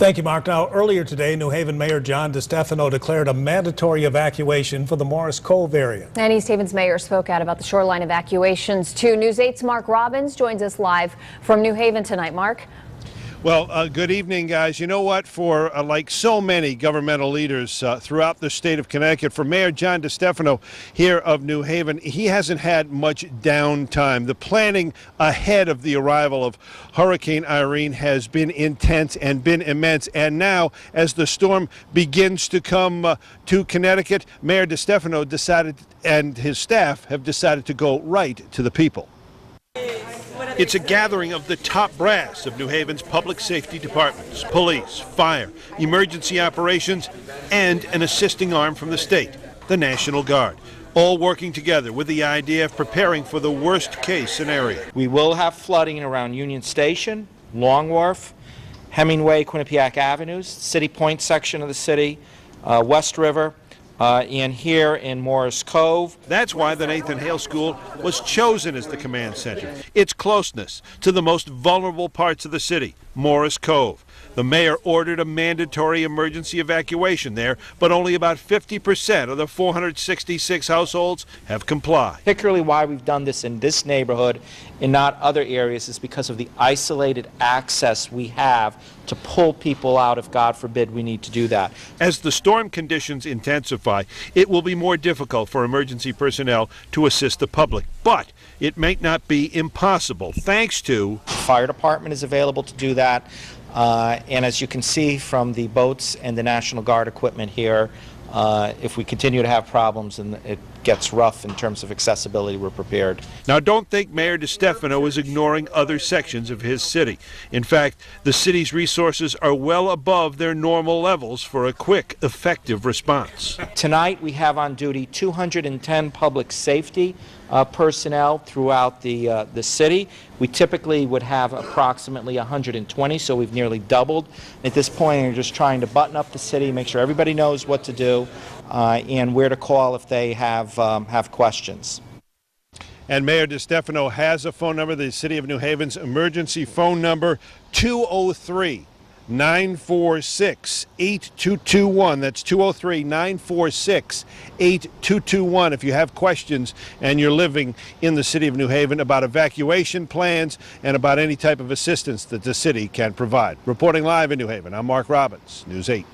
Thank you, Mark. Now, earlier today, New Haven Mayor John DeStefano declared a mandatory evacuation for the Morris Cove area. And East Haven's mayor spoke out about the shoreline evacuations, too. News 8's Mark Robbins joins us live from New Haven tonight. Mark? Well, good evening, guys. You know what? For like so many governmental leaders throughout the state of Connecticut, for Mayor John DeStefano here of New Haven, he hasn't had much downtime. The planning ahead of the arrival of Hurricane Irene has been intense and been immense. And now, as the storm begins to come to Connecticut, Mayor DeStefano decided, and his staff have decided to go right to the people. It's a gathering of the top brass of New Haven's public safety departments, police, fire, emergency operations, and an assisting arm from the state, the National Guard, all working together with the idea of preparing for the worst case scenario. We will have flooding around Union Station, Long Wharf, Hemingway, Quinnipiac Avenues, City Point section of the city, West River, and here in Morris Cove. That's why the Nathan Hale School was chosen as the command center. Its closeness to the most vulnerable parts of the city, Morris Cove. The mayor ordered a mandatory emergency evacuation there, but only about 50% of the 466 households have complied. Particularly why we've done this in this neighborhood and not other areas is because of the isolated access we have to pull people out if, God forbid, we need to do that. As the storm conditions intensify, it will be more difficult for emergency personnel to assist the public, but it may not be impossible thanks to The fire department is available to do that. And as you can see from the boats and the National Guard equipment here, if we continue to have problems and it gets rough in terms of accessibility, we're prepared. Now, don't think Mayor DeStefano is ignoring other sections of his city. In fact, the city's resources are well above their normal levels for a quick, effective response. Tonight we have on duty 210 public safety personnel throughout the city. We typically would have approximately 120, so we've nearly doubled. At this point, we're just trying to button up the city, make sure everybody knows what to do and where to call if they have questions. And Mayor DeStefano has a phone number, the City of New Haven's emergency phone number, 203-946-8221. That's 203-946-8221 if you have questions and you're living in the City of New Haven about evacuation plans and about any type of assistance that the city can provide. Reporting live in New Haven, I'm Mark Robbins, News 8.